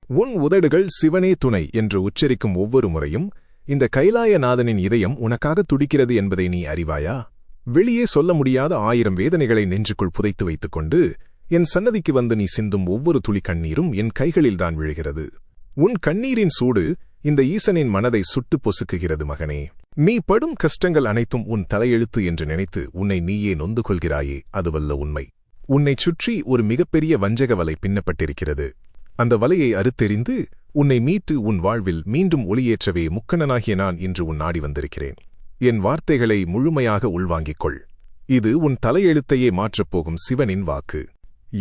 உன் உதடுகள் சிவனே துணை என்று உச்சரிக்கும் ஒவ்வொரு முறையும் இந்த கைலாயநாதனின் இதயம் உனக்காக துடிக்கிறது என்பதை நீ அறிவாயா? வெளியே சொல்ல முடியாத 1000 வேதனைகளை நெஞ்சுக்குள் புதைத்து வைத்துக்கொண்டு என் சன்னதிக்கு வந்து நீ சிந்தும் ஒவ்வொரு துளி கண்ணீரும் என் கைகளில்தான் விழுகிறது. உன் கண்ணீரின் சூடு இந்த ஈசனின் மனதை சுட்டு பொசுக்குகிறது மகனே. நீ படும் கஷ்டங்கள் அனைத்தும் உன் தலையெழுத்து என்று நினைத்து உன்னை நீயே நொந்து கொள்கிறாயே, அதுவல்ல உண்மை. உன்னைச் சுற்றி ஒரு மிகப்பெரிய வஞ்சக வலை பின்னப்பட்டிருக்கிறது. அந்த வலையை அறுத்தெறிந்து உன்னை மீட்டு உன் வாழ்வில் மீண்டும் ஒளியேற்றவே முக்கண்ணனாகிய நான் இன்று உன் நாடி வந்திருக்கிறேன். என் வார்த்தைகளை முழுமையாக உள்வாங்கிக் கொள். இது உன் தலையெழுத்தையே மாற்றப்போகும் சிவனின் வாக்கு.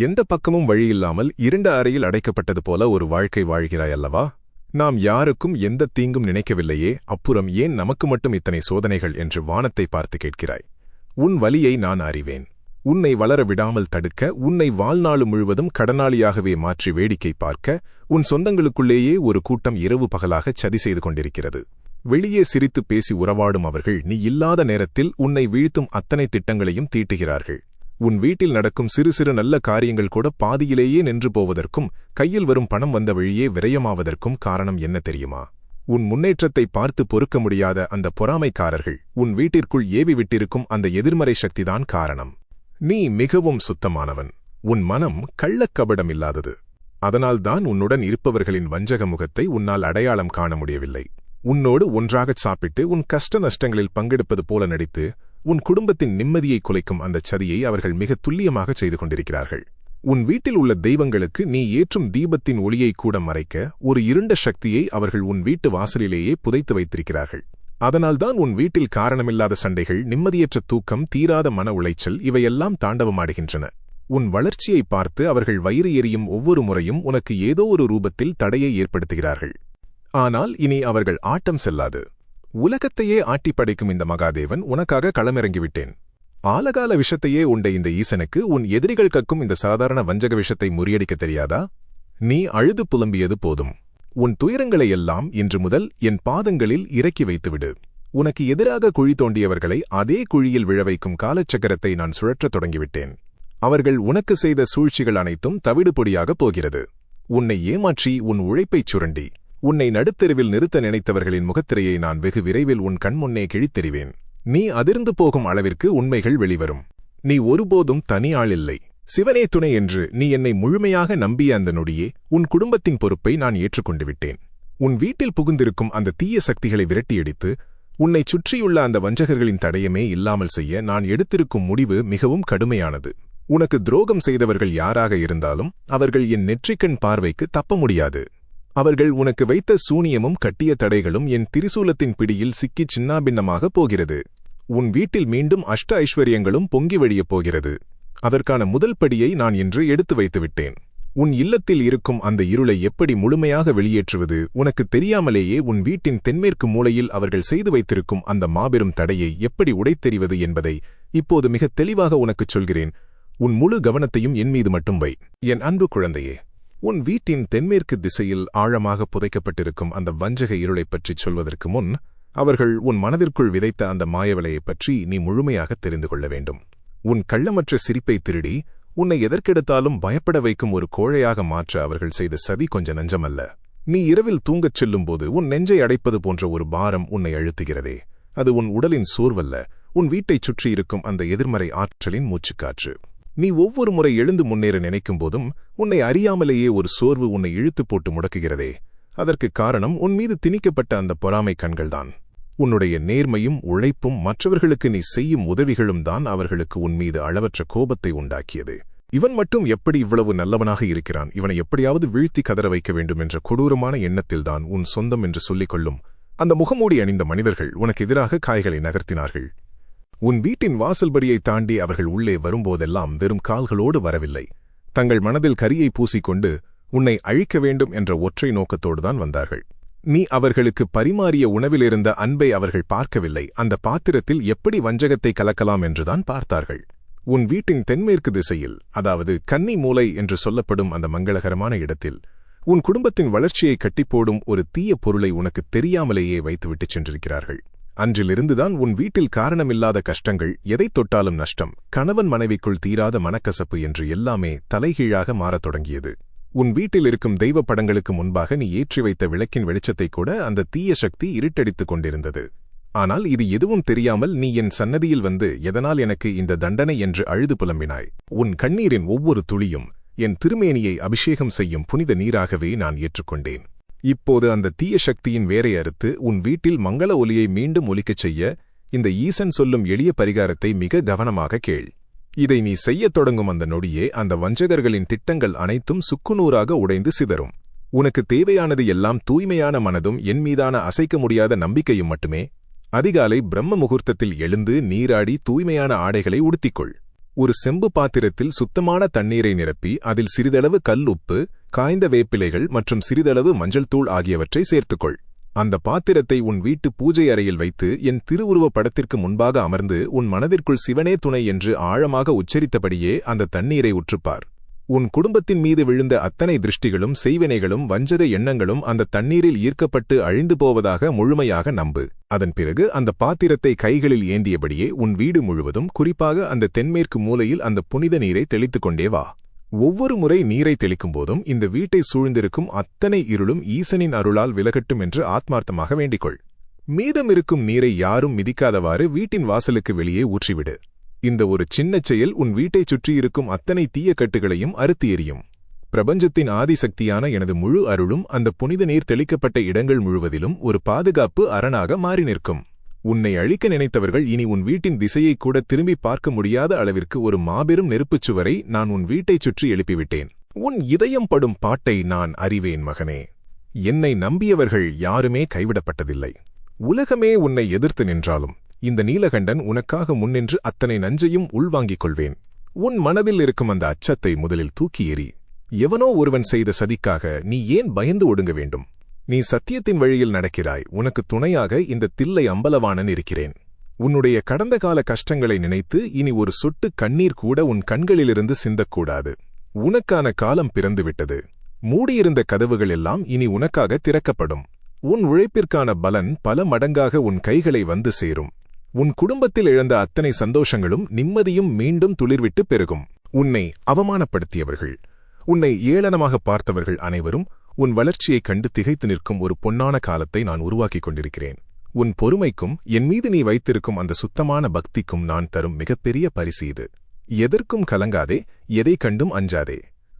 எந்த பக்கமும் வழியில்லாமல் இருண்ட அறையில் அடைக்கப்பட்டது போல ஒரு வாழ்க்கை வாழ்கிறாய் அல்லவா? நாம் யாருக்கும் எந்த தீங்கும் நினைக்கவில்லையே, அப்புறம் ஏன் நமக்கு மட்டும் இத்தனை சோதனைகள் என்று வானத்தை பார்த்து கேட்கிறாய். உன் வலியை நான் அறிவேன். உன்னை வளர விடாமல் தடுக்க, உன்னை வாழ்நாள் முழுவதும் கடனாளியாகவே மாற்றி வேடிக்கை பார்க்க உன் சொந்தங்களுக்குள்ளேயே ஒரு கூட்டம் இரவு பகலாக சதி செய்து கொண்டிருக்கிறது. வெளியே சிரித்து பேசி உறவாடும் அவர்கள் நீ இல்லாத நேரத்தில் உன்னை வீழ்த்தும் அத்தனை திட்டங்களையும் தீட்டுகிறார்கள். உன் வீட்டில் நடக்கும் சிறு சிறு நல்ல காரியங்கள் கூட பாதியிலேயே நின்று போவதற்கும் கையில் வரும் பணம் வந்த வழியே விரயமாவதற்கும் காரணம் என்ன தெரியுமா? உன் முன்னேற்றத்தை பார்த்து பொறுக்க முடியாத அந்த பொறாமைக்காரர்கள் உன் வீட்டிற்குள் ஏவி விட்டிருக்கும் அந்த எதிர்மறை சக்திதான் காரணம். நீ மிகவும் சுத்தமானவன். உன் மனம் கள்ளக்கபடமில்லாதது. அதனால்தான் உன்னுடன் இருப்பவர்களின் வஞ்சக முகத்தை உன்னால் அடையாளம் காண முடியவில்லை. உன்னோடு ஒன்றாகச் சாப்பிட்டு உன் கஷ்ட நஷ்டங்களில் பங்கெடுப்பது போல நடித்து உன் குடும்பத்தின் நிம்மதியை குலைக்கும் அந்தச் சதியை அவர்கள் மிக துல்லியமாகச் செய்து கொண்டிருக்கிறார்கள். உன் வீட்டில் உள்ள தெய்வங்களுக்கு நீ ஏற்றும் தீபத்தின் ஒளியை கூட மறைக்க ஒரு இருண்ட சக்தியை அவர்கள் உன் வீட்டு வாசலிலேயே புதைத்து வைத்திருக்கிறார்கள். அதனால்தான் உன் வீட்டில் காரணமில்லாத சண்டைகள், நிம்மதியற்ற தூக்கம், தீராத மன உளைச்சல் இவையெல்லாம் தாண்டவமாடுகின்றன. உன் வளர்ச்சியை பார்த்து அவர்கள் வயிறு எரியும் ஒவ்வொரு முறையும் உனக்கு ஏதோ ஒரு ரூபத்தில் தடையை ஏற்படுத்துகிறார்கள். ஆனால் இனி அவர்கள் ஆட்டம் செல்லாது. உலகத்தையே ஆட்டிப்படைக்கும் இந்த மகாதேவன் உனக்காக களமிறங்கிவிட்டேன். ஆலகால விஷத்தையே உண்ட இந்த ஈசனுக்கு உன் எதிரிகள் கக்கும் இந்த சாதாரண வஞ்சக விஷத்தை முறியடிக்க தெரியாதா? நீ அழுது புலம்பியது போதும். உன் துயரங்களையெல்லாம் இன்று முதல் என் பாதங்களில் இறக்கி வைத்துவிடு. உனக்கு எதிராக குழி தோண்டியவர்களை அதே குழியில் விழவைக்கும் காலச்சக்கரத்தை நான் சுழற்றத் தொடங்கிவிட்டேன். அவர்கள் உனக்கு செய்த சூழ்ச்சிகள் அனைத்தும் தவிடுபொடியாகப் போகிறது. உன்னை ஏமாற்றி உன் உழைப்பைச் சுரண்டி உன்னை நடுத்தெருவில் நிறுத்த நினைத்தவர்களின் முகத்திரையை நான் வெகு விரைவில் உன் கண்முன்னே கிழித்தெறிவேன். நீ அதிர்ந்து போகும் அளவிற்கு உண்மைகள் வெளிவரும். நீ ஒருபோதும் தனி ஆளில்லை. சிவனே துணை என்று நீ என்னை முழுமையாக நம்பிய அந்த நொடியே உன் குடும்பத்தின் பொறுப்பை நான் ஏற்றுக்கொண்டு விட்டேன். உன் வீட்டில் புகுந்திருக்கும் அந்த தீய சக்திகளை விரட்டியடித்து உன்னைச் சுற்றியுள்ள அந்த வஞ்சகர்களின் தடயமே இல்லாமல் செய்ய நான் எடுத்திருக்கும் முடிவு மிகவும் கடுமையானது. உனக்கு துரோகம் செய்தவர்கள் யாராக இருந்தாலும் அவர்கள் என் நெற்றிக்கண் பார்வைக்கு தப்ப முடியாது. அவர்கள் உனக்கு வைத்த சூனியமும் கட்டிய தடைகளும் என் திரிசூலத்தின் பிடியில் சிக்கிச் சின்னாபின்னமாக போகிறது. உன் வீட்டில் மீண்டும் அஷ்ட ஐஸ்வர்யங்களும் பொங்கி வழியப் போகிறது. அதற்கான முதல் படியை நான் இன்று எடுத்து வைத்துவிட்டேன். உன் இல்லத்தில் இருக்கும் அந்த இருளை எப்படி முழுமையாக வெளியேற்றுவது, உனக்கு தெரியாமலேயே உன் வீட்டின் தென்மேற்கு மூலையில் அவர்கள் செய்து வைத்திருக்கும் அந்த மாபெரும் தடையை எப்படி உடைத்தெறிவது என்பதை இப்போது மிக தெளிவாக உனக்குச் சொல்கிறேன். உன் முழு கவனத்தையும் என் மீது மட்டும் வை. என் அன்பு குழந்தையே, உன் வீட்டின் தென்மேற்கு திசையில் ஆழமாக புதைக்கப்பட்டிருக்கும் அந்த வஞ்சக இருளைப் பற்றிச் சொல்வதற்கு முன் அவர்கள் உன் மனதிற்குள் விதைத்த அந்த மாயவலையைப் பற்றி நீ முழுமையாக தெரிந்து கொள்ள வேண்டும். உன் கள்ளமற்ற சிரிப்பை திருடி உன்னை எதற்கெடுத்தாலும் பயப்பட வைக்கும் ஒரு கோழையாக மாற்ற அவர்கள் செய்த சதி கொஞ்ச நஞ்சமல்ல. நீ இரவில் தூங்கச் செல்லும்போது உன் நெஞ்சை அடைப்பது போன்ற ஒரு பாரம் உன்னை அழுத்துகிறதே, அது உன் உடலின் சோர்வல்ல, உன் வீட்டைச் சுற்றியிருக்கும் அந்த எதிர்மறை ஆற்றலின் மூச்சுக்காற்று. நீ ஒவ்வொரு முறை எழுந்து முன்னேற நினைக்கும் போதும் உன்னை அறியாமலேயே ஒரு சோர்வு உன்னை இழுத்து போட்டு முடக்குகிறதே, அதற்கு காரணம் உன் மீது திணிக்கப்பட்ட அந்த பொறாமை கண்கள்தான். உன்னுடைய நேர்மையும் உழைப்பும் மற்றவர்களுக்கு நீ செய்யும் உதவிகளும் தான் அவர்களுக்கு உன் மீது அளவற்ற கோபத்தை உண்டாக்கியது. இவன் மட்டும் எப்படி இவ்வளவு நல்லவனாக இருக்கிறான், இவனை எப்படியாவது வீழ்த்தி கதற வைக்க வேண்டும் என்ற கொடூரமான எண்ணத்தில்தான் உன் சொந்தம் என்று சொல்லிக் கொள்ளும் அந்த முகமூடி அணிந்த மனிதர்கள் உனக்கு எதிராக காய்களை நகர்த்தினார்கள். உன் வீட்டின் வாசல்படியை தாண்டி அவர்கள் உள்ளே வரும்போதெல்லாம் வெறும் கால்களோடு வரவில்லை. தங்கள் மனதில் கரியை பூசிக்கொண்டு உன்னை அழிக்க வேண்டும் என்ற ஒற்றை நோக்கத்தோடுதான் வந்தார்கள். நீ அவர்களுக்கு பரிமாறிய உணவிலிருந்த அன்பை அவர்கள் பார்க்கவில்லை, அந்த பாத்திரத்தில் எப்படி வஞ்சகத்தை கலக்கலாம் என்றுதான் பார்த்தார்கள். உன் வீட்டின் தென்மேற்கு திசையில், அதாவது கன்னி மூலை என்று சொல்லப்படும் அந்த மங்களகரமான இடத்தில் உன் குடும்பத்தின் வளர்ச்சியை கட்டிப்போடும் ஒரு தீய பொருளை உனக்கு தெரியாமலேயே வைத்துவிட்டுச் சென்றிருக்கிறார்கள். அன்றிலிருந்துதான் உன் வீட்டில் காரணமில்லாத கஷ்டங்கள், எதைத் தொட்டாலும் நஷ்டம், கணவன் மனைவிக்குள் தீராத மனக்கசப்பு என்று எல்லாமே தலைகீழாக மாறத் தொடங்கியது. உன் வீட்டில் இருக்கும் தெய்வ படங்களுக்கு முன்பாக நீ ஏற்றி வைத்த விளக்கின் வெளிச்சத்தை கூட அந்த தீய சக்தி இருட்டடித்துக் கொண்டிருந்தது. ஆனால் இது எதுவும் தெரியாமல் நீ என் சன்னதியில் வந்து எதனால் எனக்கு இந்த தண்டனை என்று அழுது புலம்பினாய். உன் கண்ணீரின் ஒவ்வொரு துளியும் என் திருமேனியை அபிஷேகம் செய்யும் புனித நீராகவே நான் ஏற்றுக்கொண்டேன். இப்போது அந்த தீய சக்தியின் வேரை அறுத்து உன் வீட்டில் மங்கள ஒலியை மீண்டும் ஒலிக்கச் செய்ய இந்த ஈசன் சொல்லும் எளிய பரிகாரத்தை மிக கவனமாக கேள். இதை நீ செய்யத் தொடங்கும் அந்த நொடியே அந்த வஞ்சகர்களின் திட்டங்கள் அனைத்தும் சுக்குநூறாக உடைந்து சிதறும். உனக்கு தேவையானது எல்லாம் தூய்மையான மனதும் என் மீதான அசைக்க முடியாத நம்பிக்கையும் மட்டுமே. அதிகாலை பிரம்ம முகூர்த்தத்தில் எழுந்து நீராடி தூய்மையான ஆடைகளை உடுத்திக்கொள். ஒரு செம்பு பாத்திரத்தில் சுத்தமான தண்ணீரை நிரப்பி அதில் சிறிதளவு கல் உப்பு, காய்ந்த வேப்பிலைகள் மற்றும் சிறிதளவு மஞ்சள் தூள் ஆகியவற்றை சேர்த்துக்கொள். அந்த பாத்திரத்தை உன் வீட்டு பூஜை அறையில் வைத்து என் திருவுருவ படத்திற்கு முன்பாக அமர்ந்து உன் மனதிற்குள் சிவனே துணை என்று ஆழமாக உச்சரித்தபடியே அந்த தண்ணீரை உற்றுப்பார். உன் குடும்பத்தின் மீது விழுந்த அத்தனை திருஷ்டிகளும் செய்வினைகளும் வஞ்சக எண்ணங்களும் அந்த தண்ணீரில் ஈர்க்கப்பட்டு அழிந்து போவதாக முழுமையாக நம்பு. அதன் பிறகு அந்த பாத்திரத்தை கைகளில் ஏந்தியபடியே உன் வீடு முழுவதும், குறிப்பாக அந்த தென்மேற்கு மூலையில் அந்த புனித நீரை தெளித்துக் கொண்டே வா. ஒவ்வொரு முறை நீரை தெளிக்கும் போதும் இந்த வீட்டை சூழ்ந்திருக்கும் அத்தனை இருளும் ஈசனின் அருளால் விலகட்டும் என்று ஆத்மார்த்தமாக வேண்டிக்கொள். மீதமிருக்கும் நீரை யாரும் மிதிக்காதவாறு வீட்டின் வாசலுக்கு வெளியே ஊற்றிவிடு. இந்த ஒரு சின்னச் செயல் உன் வீட்டைச் சுற்றியிருக்கும் அத்தனை தீய கட்டுகளையும் அறுத்து எறியும். பிரபஞ்சத்தின் ஆதிசக்தியான எனது முழு அருளும் அந்த புனித நீர் தெளிக்கப்பட்ட இடங்கள் முழுவதிலும் ஒரு பாதுகாப்பு அரணாக மாறி நிற்கும். உன்னை அழிக்க நினைத்தவர்கள் இனி உன் வீட்டின் திசையை கூட திரும்பி பார்க்க முடியாத அளவிற்கு ஒரு மாபெரும் நெருப்புச் சுவரை நான் உன் வீட்டைச் சுற்றி எழுப்பிவிட்டேன். உன் இதயம் படும் பாட்டை நான் அறிவேன் மகனே. என்னை நம்பியவர்கள் யாருமே கைவிடப்பட்டதில்லை. உலகமே உன்னை எதிர்த்து நின்றாலும் இந்த நீலகண்டன் உனக்காக முன்னின்று அத்தனை நஞ்சையும் உள்வாங்கிக் கொள்வேன். உன் மனதில் இருக்கும் அந்த அச்சத்தை முதலில் தூக்கி எறி. எவனோ ஒருவன் செய்த சதிக்காக நீ ஏன் பயந்து ஒடுங்க வேண்டும்? நீ சத்தியத்தின் வழியில் நடக்கிறாய். உனக்கு துணையாக இந்த தில்லை அம்பலவாணன் இருக்கிறேன். உன்னுடைய கடந்த கால கஷ்டங்களை நினைத்து இனி ஒரு சொட்டு கண்ணீர் கூட உன் கண்களிலிருந்து சிந்தக்கூடாது. உனக்கான காலம் பிறந்துவிட்டது. மூடியிருந்த கதவுகள் எல்லாம் இனி உனக்காக திறக்கப்படும். உன் உழைப்பிற்கான பலன் பல மடங்காக உன் கைகளை வந்து சேரும். உன் குடும்பத்தில் இழந்த அத்தனை சந்தோஷங்களும் நிம்மதியும் மீண்டும் துளிர்விட்டு பெருகும். உன்னை அவமானப்படுத்தியவர்கள், உன்னை ஏளனமாக பார்த்தவர்கள் அனைவரும் உன் வளர்ச்சியைக் கண்டு திகைத்து நிற்கும் ஒரு பொன்னான காலத்தை நான் உருவாக்கிக் கொண்டிருக்கிறேன். உன் பொறுமைக்கும் என் மீது நீ வைத்திருக்கும் அந்த சுத்தமான பக்திக்கும் நான் தரும் மிகப்பெரிய பரிசு இது. எதற்கும் கலங்காதே, எதை கண்டும் அஞ்சாதே.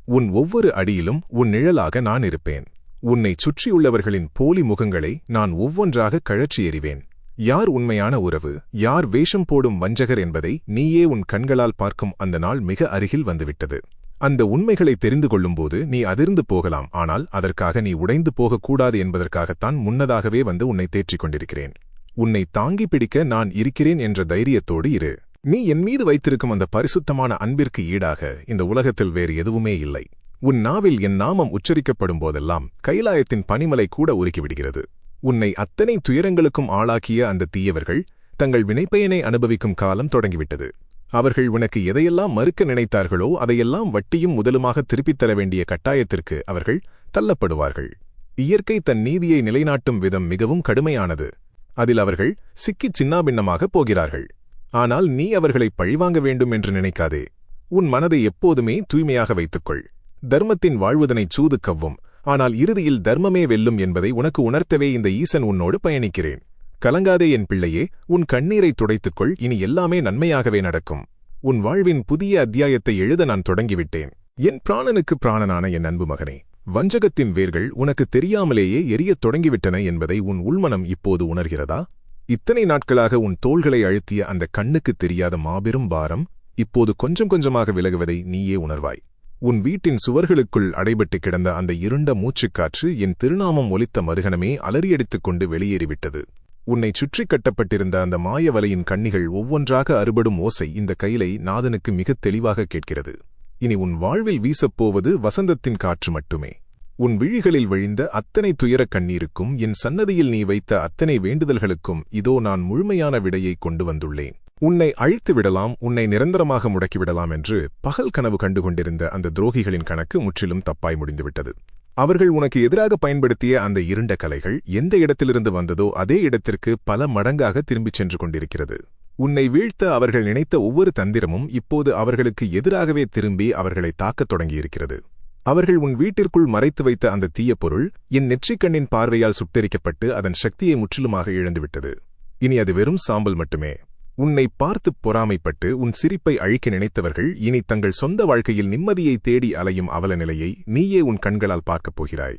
உன் ஒவ்வொரு அடியிலும் உன் நிழலாக நான் இருப்பேன். உன்னைச் சுற்றியுள்ளவர்களின் போலி முகங்களை நான் ஒவ்வொன்றாக கழற்றி எறிவேன். யார் உண்மையான உறவு, யார் வேஷம் போடும் வஞ்சகர் என்பதை நீயே உன் கண்களால் பார்க்கும் அந்த நாள் மிக அருகில் வந்துவிட்டது. அந்த உண்மைகளை தெரிந்து கொள்ளும்போது நீ அதிர்ந்து போகலாம். ஆனால் அதற்காக நீ உடைந்து போகக்கூடாது என்பதற்காகத்தான் முன்னதாகவே வந்து உன்னை தேற்றிக் கொண்டிருக்கிறேன். உன்னை தாங்கி பிடிக்க நான் இருக்கிறேன் என்ற தைரியத்தோடு இரு. நீ என் மீது வைத்திருக்கும் அந்த பரிசுத்தமான அன்பிற்கு ஈடாக இந்த உலகத்தில் வேறு எதுவுமே இல்லை. உன் நாவில் என் நாமம் உச்சரிக்கப்படும் போதெல்லாம் கைலாயத்தின் பனிமலை கூட உருக்கிவிடுகிறது. உன்னை அத்தனை துயரங்களுக்கும் ஆளாக்கிய அந்த தீயவர்கள் தங்கள் வினைப்பயனை அனுபவிக்கும் காலம் தொடங்கிவிட்டது. அவர்கள் உனக்கு எதையெல்லாம் மறுக்க நினைத்தார்களோ அதையெல்லாம் வட்டியும் முதலுமாக திருப்பித் தர வேண்டிய கட்டாயத்திற்கு அவர்கள் தள்ளப்படுவார்கள். இயற்கை தன் நீதியை நிலைநாட்டும் விதம் மிகவும் கடுமையானது. அதில் அவர்கள் சிக்கிச் சின்னாபின்னமாகப் போகிறார்கள். ஆனால் நீ அவர்களை பழிவாங்க வேண்டும் என்று நினைக்காதே. உன் மனதை எப்போதுமே தூய்மையாக வைத்துக்கொள். தர்மத்தின் வாழ்வதனைச் சூது கவ்வும். ஆனால் இறுதியில் தர்மமே வெல்லும் என்பதை உனக்கு உணர்த்தவே இந்த ஈசன் உன்னோடு பயணிக்கிறேன். கலங்காதே என் பிள்ளையே, உன் கண்ணீரை துடைத்துக்கொள். இனி எல்லாமே நன்மையாகவே நடக்கும். உன் வாழ்வின் புதிய அத்தியாயத்தை எழுத நான் தொடங்கிவிட்டேன். என் பிராணனுக்கு பிராணனான என் அன்பு மகனே, வஞ்சகத்தின் வேர்கள் உனக்கு தெரியாமலேயே எரியத் தொடங்கிவிட்டன என்பதை உன் உள்மனம் இப்போது உணர்கிறதா? இத்தனை நாட்களாக உன் தோள்களை அழுத்திய அந்த கண்ணுக்கு தெரியாத மாபெரும் பாரம் இப்போது கொஞ்சம் கொஞ்சமாக விலகுவதை நீயே உணர்வாய். உன் வீட்டின் சுவர்களுக்குள் அடைபட்டு கிடந்த அந்த இருண்ட மூச்சுக்காற்று என் திருநாமம் ஒலித்த மறுகணமே அலறியடித்துக் கொண்டு வெளியேறிவிட்டது. உன்னைச் சுற்றி கட்டப்பட்டிருந்த அந்த மாய வலையின் கண்ணிகள் ஒவ்வொன்றாக அறுபடும் ஓசை இந்த கைலை நாதனுக்கு மிகத் தெளிவாக கேட்கிறது. இனி உன் வாழ்வில் வீசப்போவது வசந்தத்தின் காற்று மட்டுமே. உன் விழிகளில் வழிந்த அத்தனை துயரக் கண்ணீருக்கும் என் சன்னதியில் நீ வைத்த அத்தனை வேண்டுதல்களுக்கும் இதோ நான் முழுமையான விடையை கொண்டு வந்துள்ளேன். உன்னை அழித்து விடலாம், உன்னை நிரந்தரமாக முடக்கிவிடலாம் என்று பகல் கனவு கண்டுகொண்டிருந்த அந்த துரோகிகளின் கணக்கு முற்றிலும் தப்பாய் முடிந்துவிட்டது. அவர்கள் உனக்கு எதிராக பயன்படுத்திய அந்த இருண்ட கலைகள் எந்த இடத்திலிருந்து வந்ததோ அதே இடத்திற்கு பல மடங்காக திரும்பிச் சென்று கொண்டிருக்கிறது. உன்னை வீழ்த்த அவர்கள் நினைத்த ஒவ்வொரு தந்திரமும் இப்போது அவர்களுக்கு எதிராகவே திரும்பி அவர்களை தாக்கத் தொடங்கியிருக்கிறது. அவர்கள் உன் வீட்டிற்குள் மறைத்து வைத்த அந்த தீய பொருள் என் நெற்றிக்கண்ணின் பார்வையால் சுட்டெரிக்கப்பட்டு அதன் சக்தியை முற்றிலுமாக இழந்துவிட்டது. இனி அது வெறும் சாம்பல் மட்டுமே. உன்னை பார்த்துப் பொறாமைப்பட்டு உன் சிரிப்பை அழிக்க நினைத்தவர்கள் இனி தங்கள் சொந்த வாழ்க்கையில் நிம்மதியை தேடி அலையும் அவல நிலையை நீயே உன் கண்களால் பார்க்கப் போகிறாய்.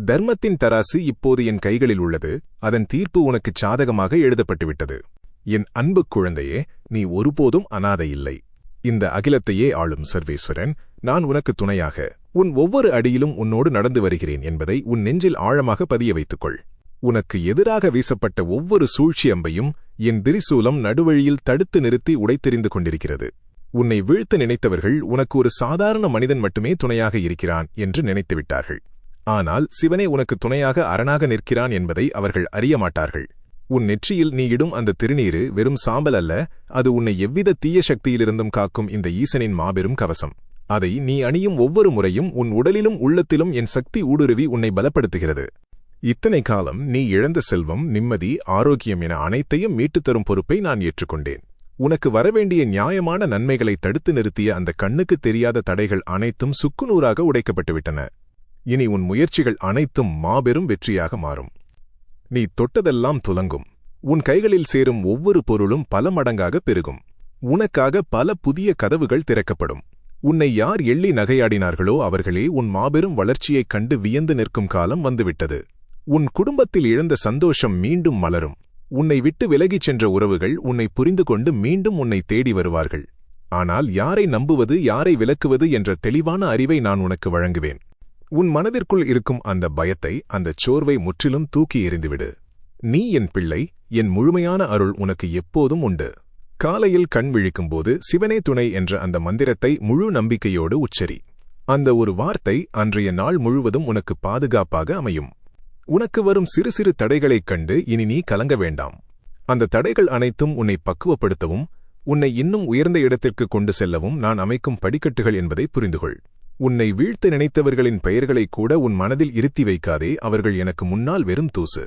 தர்மத்தின் தராசு இப்போது என் கைகளில் உள்ளது. அதன் தீர்ப்பு உனக்குச் சாதகமாக எழுதப்பட்டுவிட்டது. என் அன்பு குழந்தையே, நீ ஒருபோதும் அனாதை இல்லை. இந்த அகிலத்தையே ஆளும் சர்வேஸ்வரன் நான் உனக்கு துணையாக உன் ஒவ்வொரு அடியிலும் உன்னோடு நடந்து வருகிறேன் என்பதை உன் நெஞ்சில் ஆழமாக பதிய வைத்துக்கொள். உனக்கு எதிராக வீசப்பட்ட ஒவ்வொரு சூழ்ச்சி அம்பையும் என் திரிசூலம் நடுவழியில் தடுத்து நிறுத்தி உடைத்தெறிந்து கொண்டிருக்கிறது. உன்னை வீழ்த்த நினைத்தவர்கள் உனக்கு ஒரு சாதாரண மனிதன் மட்டுமே துணையாக இருக்கிறான் என்று நினைத்துவிட்டார்கள். ஆனால் சிவனே உனக்கு துணையாக அரணாக நிற்கிறான் என்பதை அவர்கள் அறிய மாட்டார்கள். உன் நெற்றியில் நீ இடும் அந்த திருநீரு வெறும் சாம்பல் அல்ல, அது உன்னை எவ்வித தீய சக்தியிலிருந்தும் காக்கும் இந்த ஈசனின் மாபெரும் கவசம். அதை நீ அணியும் ஒவ்வொரு முறையும் உன் உடலிலும் உள்ளத்திலும் என் சக்தி ஊடுருவி உன்னை பலப்படுத்துகிறது. இத்தனை காலம் நீ இழந்த செல்வம், நிம்மதி, ஆரோக்கியம் என அனைத்தையும் மீட்டுத் தரும் பொறுப்பை நான் ஏற்றுக்கொண்டேன். உனக்கு வரவேண்டிய நியாயமான நன்மைகளை தடுத்து நிறுத்திய அந்த கண்ணுக்குத் தெரியாத தடைகள் அனைத்தும் சுக்குநூறாக உடைக்கப்பட்டுவிட்டன. இனி உன் முயற்சிகள் அனைத்தும் மாபெரும் வெற்றியாக மாறும். நீ தொட்டதெல்லாம் துலங்கும். உன் கைகளில் சேரும் ஒவ்வொரு பொருளும் பல மடங்காக பெருகும். உனக்காக பல புதிய கதவுகள் திறக்கப்படும். உன்னை யார் எள்ளி நகையாடினார்களோ அவர்களே உன் மாபெரும் வளர்ச்சியைக் கண்டு வியந்து நிற்கும் காலம் வந்துவிட்டது. உன் குடும்பத்தில் இழந்த சந்தோஷம் மீண்டும் மலரும். உன்னை விட்டு விலகிச் சென்ற உறவுகள் உன்னை புரிந்து கொண்டு மீண்டும் உன்னை தேடி வருவார்கள். ஆனால் யாரை நம்புவது, யாரை விலக்குவது என்ற தெளிவான அறிவை நான் உனக்கு வழங்குவேன். உன் மனதிற்குள் இருக்கும் அந்த பயத்தை, அந்தச் சோர்வை முற்றிலும் தூக்கி எறிந்துவிடு. நீ என் பிள்ளை. என் முழுமையான அருள் உனக்கு எப்போதும் உண்டு. காலையில் கண் விழிக்கும்போது சிவனே துணை என்ற அந்த மந்திரத்தை முழு நம்பிக்கையோடு உச்சரி. அந்த ஒரு வார்த்தை அன்றைய நாள் முழுவதும் உனக்கு பாதுகாப்பாக அமையும். உனக்கு வரும் சிறு சிறு தடைகளைக் கண்டு இனி நீ கலங்க வேண்டாம். அந்த தடைகள் அனைத்தும் உன்னை பக்குவப்படுத்தவும் உன்னை இன்னும் உயர்ந்த இடத்திற்கு கொண்டு செல்லவும் நான் அமைக்கும் படிக்கட்டுகள் என்பதை புரிந்துகொள். உன்னை வீழ்த்த நினைத்தவர்களின் பெயர்களைக் கூட உன் மனதில் இருத்தி வைக்காதே. அவர்கள் எனக்கு முன்னால் வெறும் தூசு.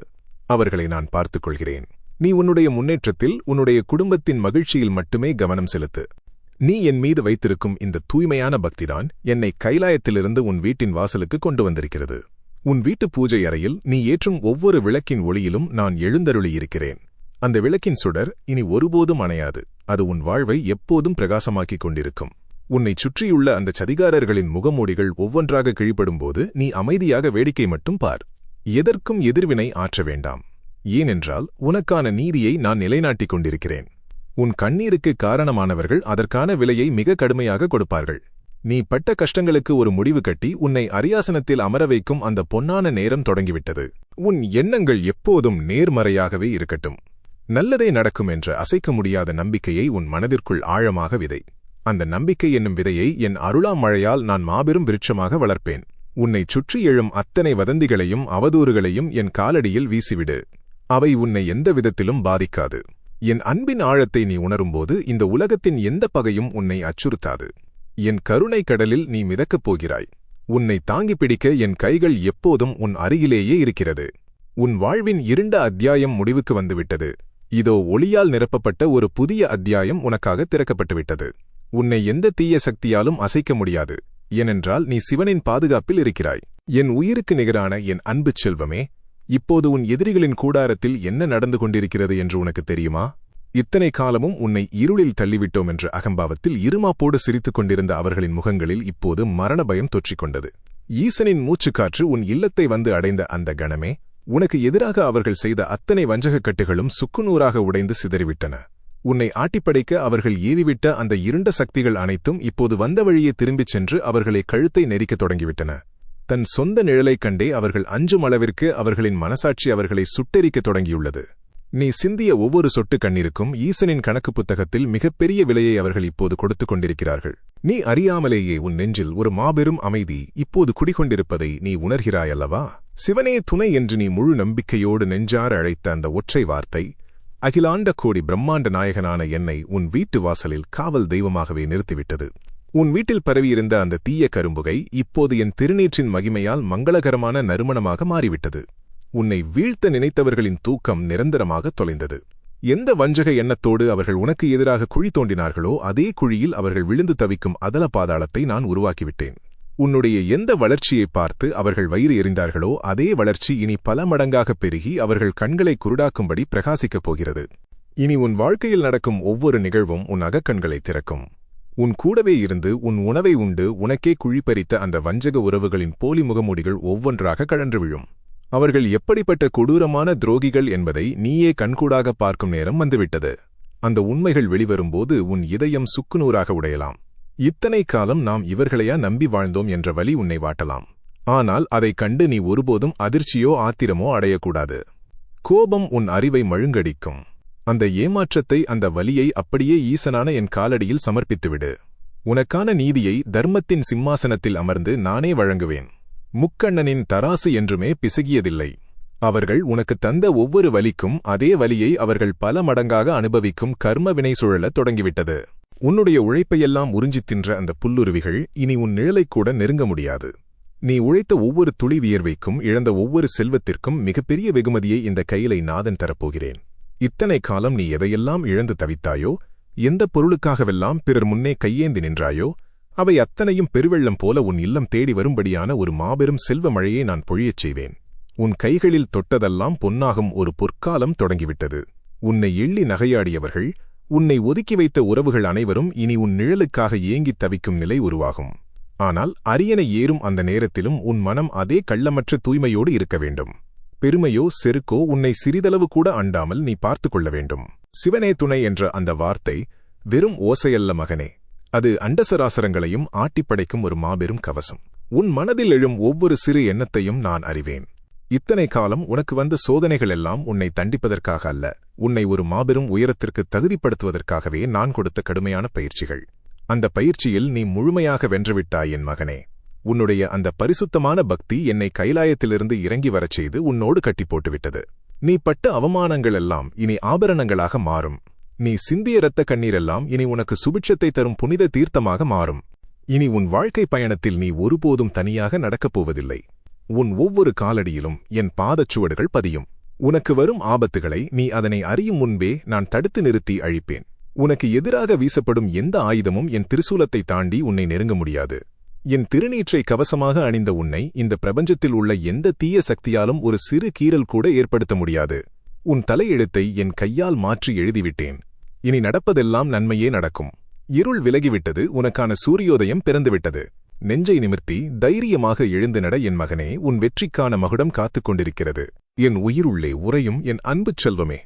அவர்களை நான் பார்த்துக் கொள்கிறேன். நீ உன்னுடைய முன்னேற்றத்தில், உன்னுடைய குடும்பத்தின் மகிழ்ச்சியில் மட்டுமே கவனம் செலுத்து. நீ என் மீது வைத்திருக்கும் இந்த தூய்மையான பக்திதான் என்னை கைலாயத்திலிருந்து உன் வீட்டின் வாசலுக்கு கொண்டு வந்திருக்கிறது. உன் வீட்டு பூஜை அறையில் நீ ஏற்றும் ஒவ்வொரு விளக்கின் ஒளியிலும் நான் எழுந்தருளியிருக்கிறேன். அந்த விளக்கின் சுடர் இனி ஒருபோதும் அணையாது. அது உன் வாழ்வை எப்போதும் பிரகாசமாக்கிக் கொண்டிருக்கும். உன்னை சுற்றியுள்ள அந்த சதிகாரர்களின் முகமூடிகள் ஒவ்வொன்றாக கிழிப்படும்போது நீ அமைதியாக வேடிக்கை மட்டும் பார். எதற்கும் எதிர்வினை ஆற்ற வேண்டாம். ஏனென்றால் உனக்கான நீதியை நான் நிலைநாட்டிக் கொண்டிருக்கிறேன். உன் கண்ணீருக்கு காரணமானவர்கள் அதற்கான விலையை மிக கடுமையாக கொடுப்பார்கள். நீ பட்ட கஷ்டங்களுக்கு ஒரு முடிவு கட்டி உன்னை அரியாசனத்தில் அமர வைக்கும் அந்த பொன்னான நேரம் தொடங்கிவிட்டது. உன் எண்ணங்கள் எப்போதும் நேர்மறையாகவே இருக்கட்டும். நல்லதே நடக்கும் என்ற அசைக்க முடியாத நம்பிக்கையை உன் மனதிற்குள் ஆழமாக விதை. அந்த நம்பிக்கை என்னும் விதையை என் அருளாம் மழையால் நான் மாபெரும் விருட்சமாக வளர்ப்பேன். உன்னைச் சுற்றி எழும் அத்தனை வதந்திகளையும் அவதூறுகளையும் என் காலடியில் வீசிவிடு. அவை உன்னை எந்த விதத்திலும் பாதிக்காது. என் அன்பின் ஆழத்தை நீ உணரும்போது இந்த உலகத்தின் எந்த பகையும் உன்னை அச்சுறுத்தாது. என் கருணை கடலில் நீ மிதக்கப் போகிறாய். உன்னை தாங்கி பிடிக்க என் கைகள் எப்போதும் உன் அருகிலேயே இருக்கிறது. உன் வாழ்வின் இருண்ட அத்தியாயம் முடிவுக்கு வந்துவிட்டது. இதோ ஒளியால் நிரப்பப்பட்ட ஒரு புதிய அத்தியாயம் உனக்காக திறக்கப்பட்டுவிட்டது. உன்னை எந்த தீய சக்தியாலும் அசைக்க முடியாது. ஏனென்றால் நீ சிவனின் பாதுகாப்பில் இருக்கிறாய். என் உயிருக்கு நிகரான என் அன்புச் செல்வமே, இப்போது உன் எதிரிகளின் கூடாரத்தில் என்ன நடந்து கொண்டிருக்கிறது என்று உனக்கு தெரியுமா? இத்தனை காலமும் உன்னை இருளில் தள்ளிவிட்டோம் என்ற அகம்பாவத்தில் இருமாப்போடு சிரித்துக் கொண்டிருந்த அவர்களின் முகங்களில் இப்போது மரண பயம் தொற்றிக்கொண்டது. ஈசனின் மூச்சுக்காற்று உன் இல்லத்தை வந்து அடைந்த அந்த கணமே, உனக்கு எதிராக அவர்கள் செய்த அத்தனை வஞ்சகக் கட்டுகளும் சுக்குநூறாக உடைந்து சிதறிவிட்டன. உன்னை ஆட்டிப்படைக்க அவர்கள் ஏவிவிட்ட அந்த இருண்ட சக்திகள் அனைத்தும் இப்போது வந்த வழியே திரும்பிச் சென்று அவர்களை கழுத்தை நெரிக்கத் தொடங்கிவிட்டன. தன் சொந்த நிழலைக் கண்டே அவர்கள் அஞ்சும் அளவிற்கு அவர்களின் மனசாட்சி அவர்களை சுட்டெரிக்கத் தொடங்கியுள்ளது. நீ சிந்திய ஒவ்வொரு சொட்டு கண்ணீருக்கும் ஈசனின் கணக்கு புத்தகத்தில் மிகப்பெரிய விலையை அவர்கள் இப்போது கொடுத்துக் கொண்டிருக்கிறார்கள். நீ அறியாமலேயே உன் நெஞ்சில் ஒரு மாபெரும் அமைதி இப்போது குடிகொண்டிருப்பதை நீ உணர்கிறாயல்லவா? சிவனே துணை என்று நீ முழு நம்பிக்கையோடு நெஞ்சார அழைத்த அந்த ஒற்றை வார்த்தை அகிலாண்ட கோடி பிரம்மாண்ட நாயகனான என்னை உன் வீட்டு வாசலில் காவல் தெய்வமாகவே நிறுத்திவிட்டது. உன் வீட்டில் பரவியிருந்த அந்த தீய கரும்புகை இப்போது என் திருநீற்றின் மகிமையால் மங்களகரமான நறுமணமாக மாறிவிட்டது. உன்னை வீழ்த்த நினைத்தவர்களின் தூக்கம் நிரந்தரமாக தொலைந்தது. எந்த வஞ்சக எண்ணத்தோடு அவர்கள் உனக்கு எதிராக குழி தோண்டினார்களோ அதே குழியில் அவர்கள் விழுந்து தவிக்கும் அதல பாதாளத்தை நான் உருவாக்கிவிட்டேன். உன்னுடைய எந்த வளர்ச்சியை பார்த்து அவர்கள் வயிறு எறிந்தார்களோ அதே வளர்ச்சி இனி பல மடங்காக பெருகி அவர்கள் கண்களை குருடாக்கும்படி பிரகாசிக்கப் போகிறது. இனி உன் வாழ்க்கையில் நடக்கும் ஒவ்வொரு நிகழ்வும் உன் அகக்கண்களை திறக்கும். உன் கூடவே இருந்து உன் உணவை உண்டு உனக்கே குழிப்பறித்த அந்த வஞ்சக உறவுகளின் போலி முகமூடிகள் ஒவ்வொன்றாக கழன்று விழும். அவர்கள் எப்படிப்பட்ட கொடூரமான துரோகிகள் என்பதை நீயே கண்கூடாக பார்க்கும் நேரம் வந்துவிட்டது. அந்த உண்மைகள் வெளிவரும்போது உன் இதயம் சுக்குநூறாக உடையலாம். இத்தனை காலம் நாம் இவர்களையா நம்பி வாழ்ந்தோம் என்ற வலி உன்னை வாட்டலாம். ஆனால் அதைக் கண்டு நீ ஒருபோதும் அதிர்ச்சியோ ஆத்திரமோ அடையக்கூடாது. கோபம் உன் அறிவை மழுங்கடிக்கும். அந்த ஏமாற்றத்தை, அந்த வலியை அப்படியே ஈசனான என் காலடியில் சமர்ப்பித்துவிடு. உனக்கான நீதியை தர்மத்தின் சிம்மாசனத்தில் அமர்ந்து நானே வழங்குவேன். முக்கண்ணனின் தராசு என்றுமே பிசகியதில்லை. அவர்கள் உனக்கு தந்த ஒவ்வொரு வலிக்கும் அதே வலியை அவர்கள் பல மடங்காக அனுபவிக்கும் கர்ம வினை சுழலத் தொடங்கிவிட்டது. உன்னுடைய உழைப்பையெல்லாம் உறிஞ்சித் தின்ற அந்த புல்லுருவிகள் இனி உன் நிழலைக்கூட நெருங்க முடியாது. நீ உழைத்த ஒவ்வொரு துளி வியர்வைக்கும் இழந்த ஒவ்வொரு செல்வத்திற்கும் மிகப்பெரிய வெகுமதியை இந்த கையிலை நாதன் தரப்போகிறேன். இத்தனை காலம் நீ எதையெல்லாம் இழந்து தவித்தாயோ, எந்த பொருளுக்காகவெல்லாம் பிறர் முன்னே கையேந்தி நின்றாயோ, அவை அத்தனையும் பெருவெள்ளம் போல உன் இல்லம் தேடி வரும்படியான ஒரு மாபெரும் செல்வ மழையை நான் பொழியச் செய்வேன். உன் கைகளில் தொட்டதெல்லாம் பொன்னாகும் ஒரு பொற்காலம் தொடங்கிவிட்டது. உன்னை எள்ளி நகையாடியவர்கள், உன்னை ஒதுக்கி வைத்த உறவுகள் அனைவரும் இனி உன் நிழலுக்காக ஏங்கித் தவிக்கும் நிலை உருவாகும். ஆனால் அரியணை ஏறும் அந்த நேரத்திலும் உன் மனம் அதே கள்ளமற்ற தூய்மையோடு இருக்க வேண்டும். பெருமையோ செருக்கோ உன்னை சிறிதளவு கூட அண்டாமல் நீ பார்த்து கொள்ள வேண்டும். சிவனே துணை என்ற அந்த வார்த்தை வெறும் ஓசையல்ல மகனே. அது அண்டசராசரங்களையும் ஆட்டிப்படைக்கும் ஒரு மாபெரும் கவசம். உன் மனதில் எழும் ஒவ்வொரு சிறு எண்ணத்தையும் நான் அறிவேன். இத்தனை காலம் உனக்கு வந்த சோதனைகள் எல்லாம் உன்னை தண்டிப்பதற்காக அல்ல, உன்னை ஒரு மாபெரும் உயரத்திற்கு தகுதிப்படுத்துவதற்காகவே நான் கொடுத்த கடுமையான பயிற்சிகள். அந்த பயிற்சியில் நீ முழுமையாக வென்றுவிட்டாய் என் மகனே. உன்னுடைய அந்த பரிசுத்தமான பக்தி என்னை கைலாயத்திலிருந்து இறங்கி வரச் செய்து உன்னோடு கட்டி போட்டுவிட்டது. நீ பட்ட அவமானங்கள் எல்லாம் இனி ஆபரணங்களாக மாறும். நீ சிந்திய இரத்த கண்ணீரெல்லாம் இனி உனக்கு சுபிட்சத்தை தரும் புனித தீர்த்தமாக மாறும். இனி உன் வாழ்க்கை பயணத்தில் நீ ஒருபோதும் தனியாக நடக்கப் போவதில்லை. உன் ஒவ்வொரு காலடியிலும் என் பாதச்சுவடுகள் பதியும். உனக்கு வரும் ஆபத்துகளை நீ அதனை அறியும் முன்பே நான் தடுத்து நிறுத்தி அழிப்பேன். உனக்கு எதிராக வீசப்படும் எந்த ஆயுதமும் என் திருசூலத்தை தாண்டி உன்னை நெருங்க முடியாது. என் திருநீற்றை கவசமாக அணிந்த உன்னை இந்த பிரபஞ்சத்தில் உள்ள எந்த தீய சக்தியாலும் ஒரு சிறு கீறல் கூட ஏற்படுத்த முடியாது. உன் தலையெழுத்தை என் கையால் மாற்றி எழுதிவிட்டேன். இனி நடப்பதெல்லாம் நன்மையே நடக்கும். இருள் விலகிவிட்டது, உனக்கான சூரியோதயம் பிறந்துவிட்டது. நெஞ்சை நிமிர்த்தி தைரியமாக எழுந்து நட என் மகனே. உன் வெற்றிக்கான மகுடம் காத்துக் கொண்டிருக்கிறது. என் உயிருள்ளே உறையும் என் அன்புச் செல்வமே,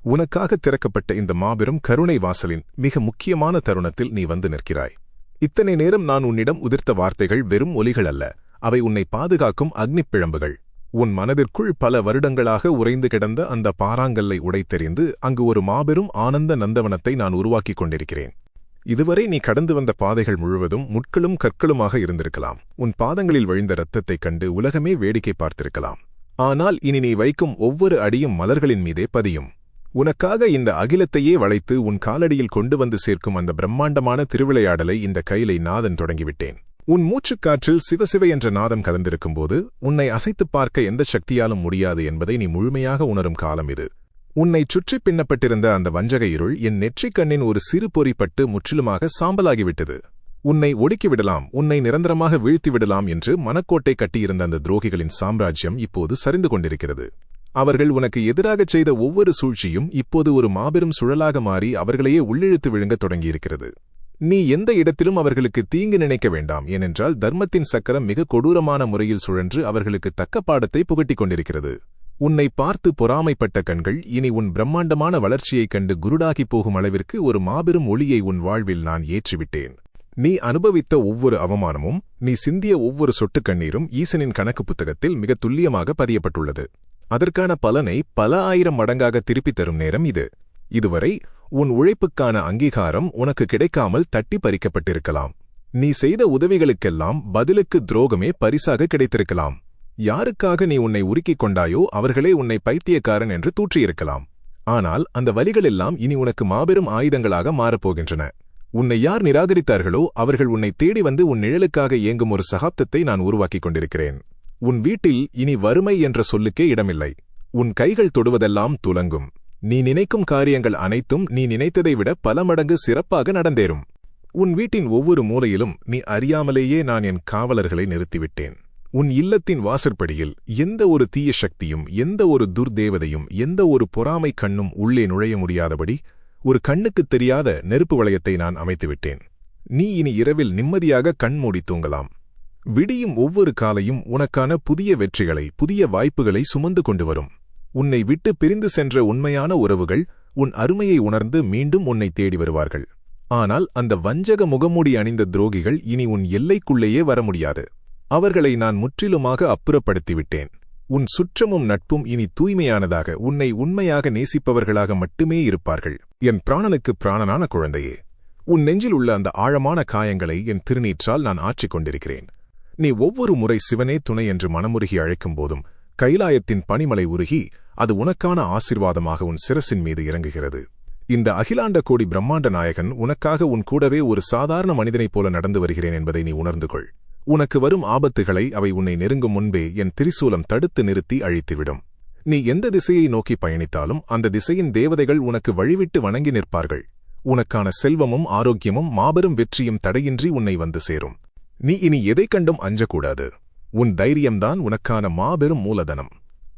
உனக்காக திறக்கப்பட்ட இந்த மாபெரும் கருணை வாசலின் மிக முக்கியமான தருணத்தில் நீ வந்து நிற்கிறாய். இத்தனை நேரம் நான் உன்னிடம் உதிர்த்த வார்த்தைகள் வெறும் ஒலிகள் அல்ல, அவை உன்னை பாதுகாக்கும் அக்னிப் பிழம்புகள். உன் மனதிற்குள் பல வருடங்களாக உறைந்து கிடந்த அந்த பாறாங்கல்லை உடைத்தெறிந்து அங்கு ஒரு மாபெரும் ஆனந்த நந்தவனத்தை நான் உருவாக்கிக் கொண்டிருக்கிறேன். இதுவரை நீ கடந்து வந்த பாதைகள் முழுவதும் முட்களும் கற்களுமாக இருந்திருக்கலாம். உன் பாதங்களில் வழிந்த இரத்தத்தைக் கண்டு உலகமே வேடிக்கை பார்த்திருக்கலாம். ஆனால் இனி நீ வைக்கும் ஒவ்வொரு அடியும் மலர்களின் மீதே பதியும். உனக்காக இந்த அகிலத்தையே வளைத்து உன் காலடியில் கொண்டு வந்து சேர்க்கும் அந்த பிரம்மாண்டமான திருவிளையாடலை இந்த கையிலை நாதன் தொடங்கிவிட்டேன். உன் மூச்சுக்காற்றில் சிவசிவ என்ற நாதம் கலந்திருக்கும்போது உன்னை அசைத்துப் பார்க்க எந்த சக்தியாலும் முடியாது என்பதை நீ முழுமையாக உணரும் காலம் இது. உன்னைச் சுற்றி பின்னப்பட்டிருந்த அந்த வஞ்சக இருள் என் நெற்றிக் கண்ணின் ஒரு சிறு பொறிப்பட்டு முற்றிலுமாக சாம்பலாகிவிட்டது. உன்னை ஒடுக்கிவிடலாம், உன்னை நிரந்தரமாக வீழ்த்திவிடலாம் என்று மனக்கோட்டை கட்டியிருந்த அந்த துரோகிகளின் சாம்ராஜ்யம் இப்போது சரிந்து கொண்டிருக்கிறது. அவர்கள் உனக்கு எதிராகச் செய்த ஒவ்வொரு சூழ்ச்சியும் இப்போது ஒரு மாபெரும் சுழலாக மாறி அவர்களையே உள்ளிழுத்து விழுங்கத் தொடங்கியிருக்கிறது. நீ எந்த இடத்திலும் அவர்களுக்கு தீங்கு நினைக்க வேண்டாம், ஏனென்றால் தர்மத்தின் சக்கரம் மிக கொடூரமான முறையில் சுழன்று அவர்களுக்கு தக்க பாடத்தை புகட்டிக் கொண்டிருக்கிறது. உன்னை பார்த்து பொறாமைப்பட்ட கண்கள் இனி உன் பிரம்மாண்டமான வளர்ச்சியைக் கண்டு குருடாகிப் போகும் அளவிற்கு ஒரு மாபெரும் ஒளியை உன் வாழ்வில் நான் ஏற்றிவிட்டேன். நீ அனுபவித்த ஒவ்வொரு அவமானமும், நீ சிந்திய ஒவ்வொரு சொட்டுக் கண்ணீரும் ஈசனின் கணக்கு புத்தகத்தில் மிக துல்லியமாக பதியப்பட்டுள்ளது. அதற்கான பலனை பல ஆயிரம் மடங்காக திருப்பித் தரும் நேரம் இது. இதுவரை உன் உழைப்புக்கான அங்கீகாரம் உனக்கு கிடைக்காமல் தட்டி பறிக்கப்பட்டிருக்கலாம். நீ செய்த உதவிகளுக்கெல்லாம் பதிலுக்கு துரோகமே பரிசாக கிடைத்திருக்கலாம். யாருக்காக நீ உன்னை உருக்கிக் கொண்டாயோ அவர்களே உன்னை பைத்தியக்காரன் என்று தூற்றியிருக்கலாம். ஆனால் அந்த வலிகளெல்லாம் இனி உனக்கு மாபெரும் ஆயுதங்களாக மாறப்போகின்றன. உன்னை யார் நிராகரித்தார்களோ அவர்கள் உன்னை தேடி வந்து உன் நிழலுக்காக இயங்கும் ஒரு சகாப்தத்தை நான் உருவாக்கிக் கொண்டிருக்கிறேன். உன் வீட்டில் இனி வறுமை என்ற சொல்லுக்கே இடமில்லை. உன் கைகள் தொடுவதெல்லாம் துலங்கும். நீ நினைக்கும் காரியங்கள் அனைத்தும் நீ நினைத்ததை விட பல மடங்கு சிறப்பாக நடந்தேறும். உன் வீட்டின் ஒவ்வொரு மூலையிலும் நீ அறியாமலேயே நான் என் காவலர்களை நிறுத்திவிட்டேன். உன் இல்லத்தின் வாசற்படியில் எந்த ஒரு தீய சக்தியும், எந்த ஒரு துர்தேவதையும், எந்த ஒரு பொறாமை கண்ணும் உள்ளே நுழைய முடியாதபடி ஒரு கண்ணுக்குத் தெரியாத நெருப்பு வளையத்தை நான் அமைத்துவிட்டேன். நீ இனி இரவில் நிம்மதியாக கண்மூடி தூங்கலாம். விடியும் ஒவ்வொரு காலையும் உனக்கான புதிய வெற்றிகளை, புதிய வாய்ப்புகளை சுமந்து கொண்டு வரும். உன்னை விட்டு பிரிந்து சென்ற உண்மையான உறவுகள் உன் அருமையை உணர்ந்து மீண்டும் உன்னை தேடி வருவார்கள். ஆனால் அந்த வஞ்சக முகமூடி அணிந்த துரோகிகள் இனி உன் எல்லைக்குள்ளேயே வர முடியாது. அவர்களை நான் முற்றிலுமாக அப்புறப்படுத்திவிட்டேன். உன் சுற்றமும் நட்பும் இனி தூய்மையானதாக, உன்னை உண்மையாக நேசிப்பவர்களாக மட்டுமே இருப்பார்கள். என் பிராணனுக்கு பிராணனான குழந்தையே, உன் நெஞ்சில் உள்ள அந்த ஆழமான காயங்களை என் திருநீற்றால் நான் ஆற்றிக் கொண்டிருக்கிறேன். நீ ஒவ்வொரு முறை சிவனே துணை என்று மனமுருகி அழைக்கும் போதும் கைலாயத்தின் பனிமலை உருகி அது உனக்கான ஆசிர்வாதமாக உன் சிரசின் மீது இறங்குகிறது. இந்த அகிலாண்ட கோடி பிரம்மாண்ட நாயகன் உனக்காக உன் கூடவே ஒரு சாதாரண மனிதனைப் போல நடந்து வருகிறேன் என்பதை நீ உணர்ந்து கொள். உனக்கு வரும் ஆபத்துகளை அவை உன்னை நெருங்கும் முன்பே என் திரிசூலம் தடுத்து நிறுத்தி அழித்துவிடும். நீ எந்த திசையை நோக்கி பயணித்தாலும் அந்த திசையின் தேவதைகள் உனக்கு வழிவிட்டு வணங்கி நிற்பார்கள். உனக்கான செல்வமும் ஆரோக்கியமும் மாபெரும் வெற்றியும் தடையின்றி உன்னை வந்து சேரும். நீ இனி எதைக் கண்டும் அஞ்சக்கூடாது. உன் தைரியம்தான் உனக்கான மாபெரும் மூலதனம்.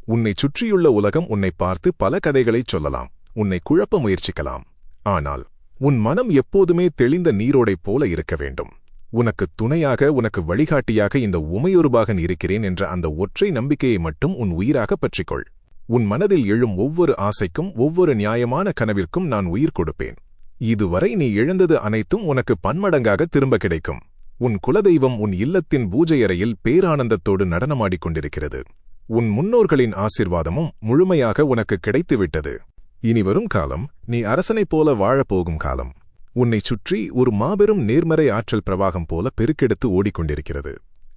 உன்னைச் சுற்றியுள்ள உலகம் உன்னை பார்த்து பல கதைகளைச் சொல்லலாம், உன்னை குழப்ப முயற்சிக்கலாம். ஆனால் உன் மனம் எப்போதுமே தெளிந்த நீரோடைப் போல இருக்க வேண்டும். உனக்கு துணையாக, உனக்கு வழிகாட்டியாக இந்த உமையொருபாகன் இருக்கிறேன் என்ற அந்த ஒற்றை நம்பிக்கையை மட்டும் உன் உயிராகப் பற்றிக்கொள். உன் மனதில் எழும் ஒவ்வொரு ஆசைக்கும், ஒவ்வொரு நியாயமான கனவிற்கும் நான் உயிர் கொடுப்பேன். இதுவரை நீ இழந்தது அனைத்தும் உனக்கு பன்மடங்காக திரும்ப கிடைக்கும். உன் குலதெய்வம் உன் இல்லத்தின் பூஜையறையில் பேரானந்தத்தோடு நடனமாடிக் கொண்டிருக்கிறது. உன் முன்னோர்களின் ஆசிர்வாதமும் முழுமையாக உனக்கு கிடைத்துவிட்டது. இனிவரும் காலம் நீ அரசனைப் போல வாழப்போகும் காலம். உன்னைச் சுற்றி ஒரு மாபெரும் நேர்மறை ஆற்றல் பிரவாகம் போல பெருக்கெடுத்து ஓடிக்கொண்டிருக்கிறது.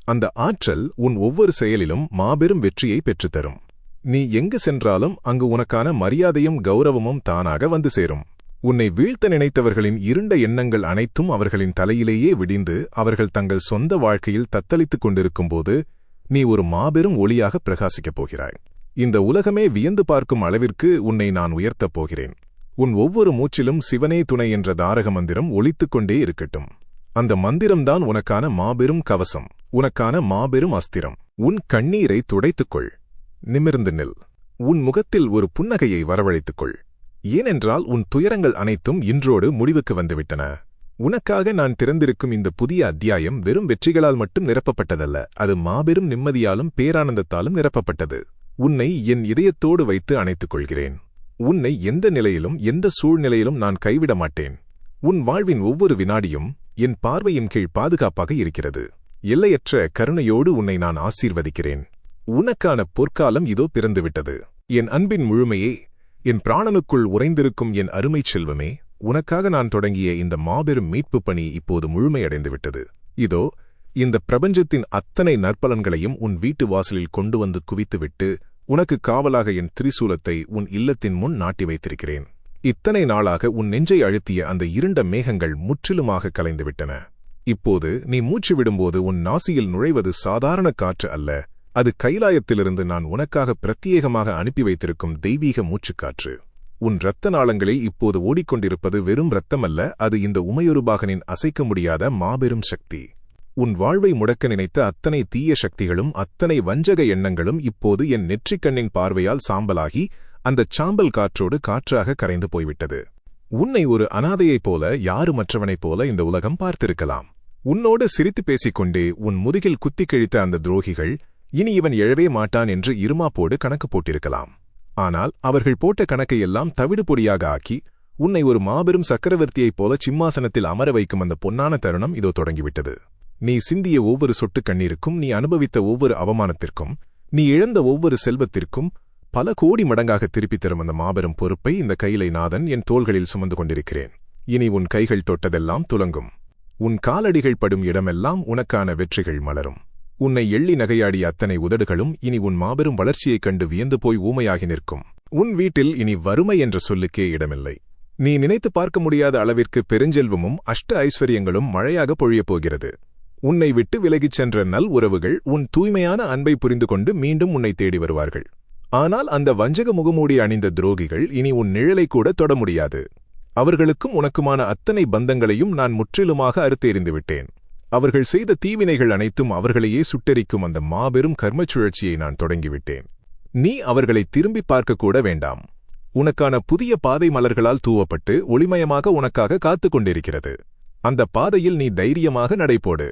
அந்த ஆற்றல் உன் ஒவ்வொரு செயலிலும் மாபெரும் வெற்றியை பெற்றுத்தரும். நீ எங்கு சென்றாலும் அங்கு உனக்கான மரியாதையும் கௌரவமும் தானாக வந்து சேரும். உன்னை வீழ்த்த நினைத்தவர்களின் இருண்ட எண்ணங்கள் அனைத்தும் அவர்களின் தலையிலேயே விடிந்து அவர்கள் தங்கள் சொந்த வாழ்க்கையில் தத்தளித்துக் கொண்டிருக்கும்போது நீ ஒரு மாபெரும் ஒளியாக பிரகாசிக்கப் போகிறாய். இந்த உலகமே வியந்து பார்க்கும் அளவிற்கு உன்னை நான் உயர்த்தப் போகிறேன். உன் ஒவ்வொரு மூச்சிலும் சிவனே துணை என்ற தாரக மந்திரம் ஒலித்துக் கொண்டே இருக்கட்டும். அந்த மந்திரம்தான் உனக்கான மாபெரும் கவசம், உனக்கான மாபெரும் அஸ்திரம். உன் கண்ணீரை துடைத்துக்கொள். நிமிர்ந்து நில். உன் முகத்தில் ஒரு புன்னகையை வரவழைத்துக்கொள். ஏனென்றால் உன் துயரங்கள் அனைத்தும் இன்றோடு முடிவுக்கு வந்துவிட்டன. உனக்காக நான் திறந்திருக்கும் இந்த புதிய அத்தியாயம் வெறும் வெற்றிகளால் மட்டும் நிரப்பப்பட்டதல்ல, அது மாபெரும் நிம்மதியாலும் பேரானந்தத்தாலும் நிரப்பப்பட்டது. உன்னை என் இதயத்தோடு வைத்து அணைத்துக் கொள்கிறேன். உன்னை எந்த நிலையிலும், எந்த சூழ்நிலையிலும் நான் கைவிட மாட்டேன். உன் வாழ்வின் ஒவ்வொரு வினாடியும் என் பார்வையின் கீழ் பாதுகாப்பாக இருக்கிறது. எல்லையற்ற கருணையோடு உன்னை நான் ஆசீர்வதிக்கிறேன். உனக்கான பொற்காலம் இதோ பிறந்துவிட்டது. என் அன்பின் முழுமையே, என் பிராணனுக்குள் உறைந்திருக்கும் என் அருமைச் செல்வமே, உனக்காக நான் தொடங்கிய இந்த மாபெரும் மீட்புப் பணி இப்போது முழுமையடைந்துவிட்டது. இதோ இந்த பிரபஞ்சத்தின் அத்தனை நற்பலன்களையும் உன் வீட்டு வாசலில் கொண்டு வந்து குவித்துவிட்டு உனக்கு காவலாக என் திரிசூலத்தை உன் இல்லத்தின் முன் நாட்டி வைத்திருக்கிறேன். இத்தனை நாளாக உன் நெஞ்சை அழுத்திய அந்த இருண்ட மேகங்கள் முற்றிலுமாக கலைந்துவிட்டன. இப்போது நீ மூச்சு விடும்போது உன் நாசியில் நுழைவது சாதாரண காற்று அல்ல, அது கைலாயத்திலிருந்து நான் உனக்காக பிரத்யேகமாக அனுப்பி வைத்திருக்கும் தெய்வீக மூச்சுக்காற்று. உன் இரத்த நாளங்களில் இப்போது ஓடிக்கொண்டிருப்பது வெறும் இரத்தமல்ல, அது இந்த உமையொருபாகனின் அசைக்க முடியாத மாபெரும் சக்தி. உன் வாழ்வை முடக்க நினைத்த அத்தனை தீய சக்திகளும், அத்தனை வஞ்சக எண்ணங்களும் இப்போது என் நெற்றிக்கண்ணின் பார்வையால் சாம்பலாகி அந்தச் சாம்பல் காற்றோடு காற்றாக கரைந்து போய்விட்டது. உன்னை ஒரு அனாதையைப் போல, யாருமற்றவனைப் போல இந்த உலகம் பார்த்திருக்கலாம். உன்னோடு சிரித்து பேசிக்கொண்டே உன் முதுகில் குத்திக் கிழித்த அந்த துரோகிகள் இனி இவன் எழவே மாட்டான் என்று இருமாப்போடு கணக்கு போட்டிருக்கலாம். ஆனால் அவர்கள் போட்ட கணக்கையெல்லாம் தவிடுபொடியாக ஆக்கி உன்னை ஒரு மாபெரும் சக்கரவர்த்தியைப் போல சிம்மாசனத்தில் அமர வைக்கும் அந்த பொன்னான தருணம் இதோ தொடங்கிவிட்டது. நீ சிந்திய ஒவ்வொரு சொட்டு கண்ணீருக்கும், நீ அனுபவித்த ஒவ்வொரு அவமானத்திற்கும், நீ இழந்த ஒவ்வொரு செல்வத்திற்கும் பல கோடி மடங்காக திருப்பித் தரும் அந்த மாபெரும் பொறுப்பை இந்த கைலை நாதன் என் தோள்களில் சுமந்து கொண்டிருக்கிறேன். இனி உன் கைகள் தொட்டதெல்லாம் துலங்கும். உன் காலடிகள் படும் இடமெல்லாம் உனக்கான வெற்றிகள் மலரும். உன்னை எள்ளி நகையாடிய அத்தனை உதடுகளும் இனி உன் மாபெரும் வளர்ச்சியைக் கண்டு வியந்து போய் ஊமையாகி நிற்கும். உன் வீட்டில் இனி வறுமை என்ற சொல்லுக்கே இடமில்லை. நீ நினைத்து பார்க்க முடியாத அளவிற்கு பெருஞ்செல்வமும் அஷ்ட ஐஸ்வர்யங்களும் மழையாக பொழியப் போகிறது. உன்னை விட்டு விலகிச் சென்ற நல் உறவுகள் உன் தூய்மையான அன்பை புரிந்து கொண்டு மீண்டும் உன்னை தேடி வருவார்கள். ஆனால் அந்த வஞ்சக முகமூடி அணிந்த துரோகிகள் இனி உன் நிழலை கூட தொட முடியாது. அவர்களுக்கும் உனக்குமான அத்தனை பந்தங்களையும் நான் முற்றிலுமாக அறுத்தெறிந்துவிட்டேன். அவர்கள் செய்த தீவினைகள் அனைத்தும் அவர்களையே சுட்டெரிக்கும் அந்த மாபெரும் கர்மச் சுழற்சியை நான் தொடங்கிவிட்டேன். நீ அவர்களை திரும்பி பார்க்கக்கூட வேண்டாம். உனக்கான புதிய பாதை மலர்களால் தூவப்பட்டு ஒளிமயமாக உனக்காக காத்துக் கொண்டிருக்கிறது. அந்த பாதையில் நீ தைரியமாக நடைபோடு.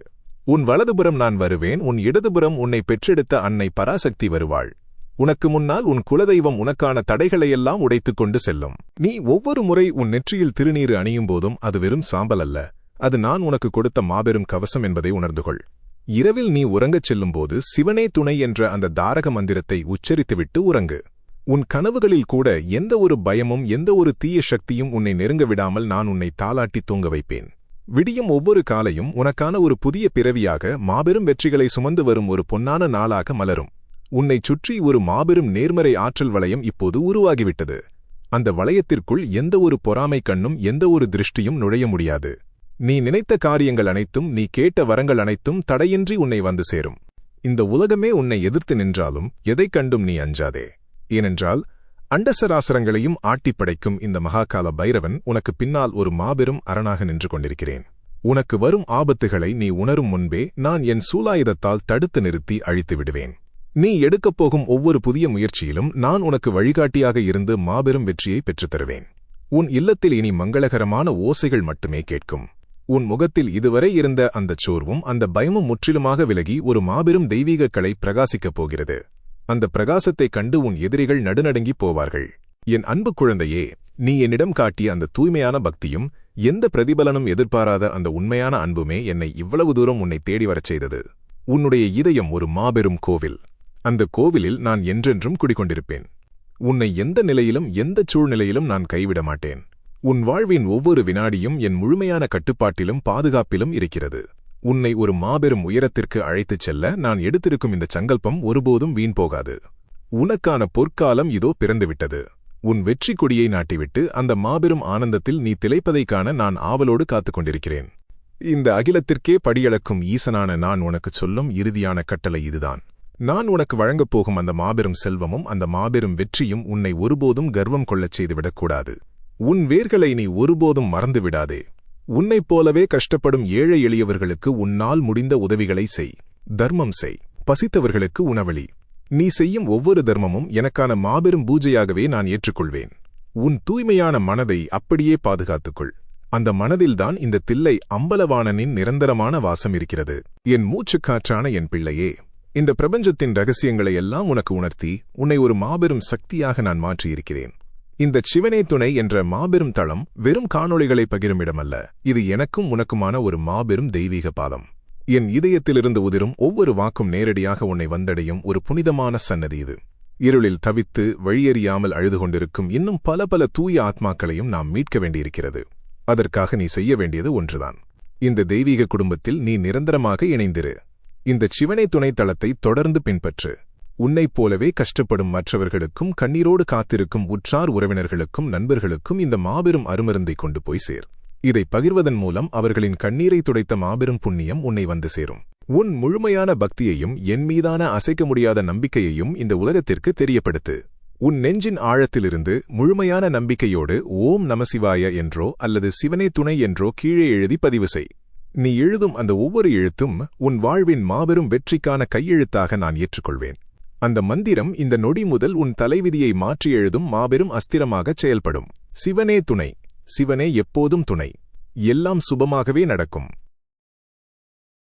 உன் வலதுபுறம் நான் வருவேன், உன் இடதுபுறம் உன்னை பெற்றெடுத்த அன்னை பராசக்தி வருவாள். உனக்கு முன்னால் உன் குலதெய்வம் உனக்கான தடைகளையெல்லாம் உடைத்துக் கொண்டு செல்லும். நீ ஒவ்வொரு முறை உன் நெற்றியில் திருநீறு அணியும் போதும் அது வெறும் சாம்பல் அல்ல, அது நான் உனக்கு கொடுத்த மாபெரும் கவசம் என்பதை உணர்ந்துகொள். இரவில் நீ உறங்கச் செல்லும்போது சிவனே துணை என்ற அந்த தாரக மந்திரத்தை உச்சரித்துவிட்டு உறங்கு. உன் கனவுகளில் கூட எந்த ஒரு பயமும் எந்த ஒரு தீய சக்தியும் உன்னை நெருங்க விடாமல் நான் உன்னை தாலாட்டி தூங்க வைப்பேன். விடியும் ஒவ்வொரு காலையும் உனக்கான ஒரு புதிய பிறவியாக மாபெரும் வெற்றிகளை சுமந்து வரும் ஒரு பொன்னான நாளாக மலரும். உன்னைச் சுற்றி ஒரு மாபெரும் நேர்மறை ஆற்றல் வளையம் இப்போது உருவாகிவிட்டது. அந்த வளையத்திற்குள் எந்த ஒரு பொறாமை கண்ணும் எந்த ஒரு திருஷ்டியும் நுழைய முடியாது. நீ நினைத்த காரியங்கள் அனைத்தும், நீ கேட்ட வரங்கள் அனைத்தும் தடையின்றி உன்னை வந்து சேரும். இந்த உலகமே உன்னை எதிர்த்து நின்றாலும் எதைக் கண்டும் நீ அஞ்சாதே. ஏனென்றால் அண்டசராசரங்களையும் ஆட்டிப்படைக்கும் இந்த மகாகால பைரவன் உனக்கு பின்னால் ஒரு மாபெரும் அரணாக நின்று கொண்டிருக்கிறேன். உனக்கு வரும் ஆபத்துகளை நீ உணரும் முன்பே நான் என் சூலாயுதத்தால் தடுத்து நிறுத்தி அழித்து விடுவேன். நீ எடுக்கப் போகும் ஒவ்வொரு புதிய முயற்சியிலும் நான் உனக்கு வழிகாட்டியாக இருந்து மாபெரும் வெற்றியை பெற்றுத்தருவேன். உன் இல்லத்தில் இனி மங்களகரமான ஓசைகள் மட்டுமே கேட்கும். உன் முகத்தில் இதுவரை இருந்த அந்தச் சோர்வும் அந்த பயமும் முற்றிலுமாக விலகி ஒரு மாபெரும் தெய்வீக கலை பிரகாசிக்கப் போகிறது. அந்த பிரகாசத்தைக் கண்டு உன் எதிரிகள் நடுநடுங்கிப் போவார்கள். என் அன்பு குழந்தையே, நீ என்னிடம் காட்டிய அந்த தூய்மையான பக்தியும் எந்த பிரதிபலனும் எதிர்பாராத அந்த உண்மையான அன்புமே என்னை இவ்வளவு தூரம் உன்னை தேடி வரச் செய்தது. உன்னுடைய இதயம் ஒரு மாபெரும் கோவில். அந்த கோவிலில் நான் என்றென்றும் குடிகொண்டிருப்பேன். உன்னை எந்த நிலையிலும் எந்தச் சூழ்நிலையிலும் நான் கைவிட மாட்டேன். உன் வாழ்வின் ஒவ்வொரு வினாடியும் என் முழுமையான கட்டுப்பாட்டிலும் பாதுகாப்பிலும் இருக்கிறது. உன்னை ஒரு மாபெரும் உயரத்திற்கு அழைத்துச் செல்ல நான் எடுத்திருக்கும் இந்த சங்கல்பம் ஒருபோதும் வீண் போகாது. உனக்கான பொற்காலம் இதோ பிறந்துவிட்டது. உன் வெற்றி கொடியை நாட்டிவிட்டு அந்த மாபெரும் ஆனந்தத்தில் நீ திளைப்பதைக் காண நான் ஆவலோடு காத்துக் கொண்டிருக்கிறேன். இந்த அகிலத்திற்கே படியளக்கும் ஈசனான நான் உனக்குச் சொல்லும் இறுதியான கட்டளை இதுதான். நான் உனக்கு வழங்கப் போகும் அந்த மாபெரும் செல்வமும் அந்த மாபெரும் வெற்றியும் உன்னை ஒருபோதும் கர்வம் கொள்ளச் செய்துவிடக்கூடாது. உன் வேர்களை நீ ஒருபோதும் மறந்துவிடாதே. உன்னைப் போலவே கஷ்டப்படும் ஏழை எளியவர்களுக்கு உன்னால் முடிந்த உதவிகளை செய். தர்மம் செய். பசித்தவர்களுக்கு உணவளி. நீ செய்யும் ஒவ்வொரு தர்மமும் எனக்கான மாபெரும் பூஜையாகவே நான் ஏற்றுக்கொள்வேன். உன் தூய்மையான மனதை அப்படியே பாதுகாத்துக்கொள். அந்த மனதில்தான் இந்த தில்லை அம்பலவாணனின் நிரந்தரமான வாசம் இருக்கிறது. என் மூச்சுக்காற்றான என் பிள்ளையே, இந்த பிரபஞ்சத்தின் ரகசியங்களை எல்லாம் உனக்கு உணர்த்தி உன்னை ஒரு மாபெரும் சக்தியாக நான் மாற்றியிருக்கிறேன். இந்த சிவனே துணை என்ற மாபெரும் தளம் வெறும் காணொளிகளை பகிரும் இடமல்ல. இது எனக்கும் உனக்குமான ஒரு மாபெரும் தெய்வீக பாலம். என் இதயத்திலிருந்து உதிரும் ஒவ்வொரு வாக்கும் நேரடியாக உன்னை வந்தடையும் ஒரு புனிதமான சன்னதி இது. இருளில் தவித்து வழியறியாமல் அழுது கொண்டிருக்கும் இன்னும் பல பல தூய ஆத்மாக்களையும் நாம் மீட்க வேண்டியிருக்கிறது. அதற்காக நீ செய்ய வேண்டியது ஒன்றுதான். இந்த தெய்வீக குடும்பத்தில் நீ நிரந்தரமாக இணைந்திரு. இந்த சிவனே துணை தளத்தை தொடர்ந்து பின்பற்று. உன்னைப் போலவே கஷ்டப்படும் மற்றவர்களுக்கும் கண்ணீரோடு காத்திருக்கும் உற்றார் உறவினர்களுக்கும் நண்பர்களுக்கும் இந்த மாபெரும் அருமருந்தை கொண்டு போய் சேர். இதை பகிர்வதன் மூலம் அவர்களின் கண்ணீரை துடைத்த மாபெரும் புண்ணியம் உன்னை வந்து சேரும். உன் முழுமையான பக்தியையும் என் மீதான அசைக்க முடியாத நம்பிக்கையையும் இந்த உலகத்திற்கு தெரியப்படுத்து. உன் நெஞ்சின் ஆழத்திலிருந்து முழுமையான நம்பிக்கையோடு ஓம் நமசிவாய என்றோ அல்லது சிவனே துணை என்றோ கீழே எழுதி பதிவு செய். நீ எழுதும் அந்த ஒவ்வொரு எழுத்தும் உன் வாழ்வின் மாபெரும் வெற்றிக்கான கையெழுத்தாக நான் ஏற்றுக்கொள்வேன். அந்த மந்திரம் இந்த நொடி முதல் உன் தலைவிதியை மாற்றி எழுதும் மாபெரும் அஸ்திரமாகச் செயல்படும். சிவனே துணை. சிவனே எப்போதும் துணை. எல்லாம் சுபமாகவே நடக்கும்.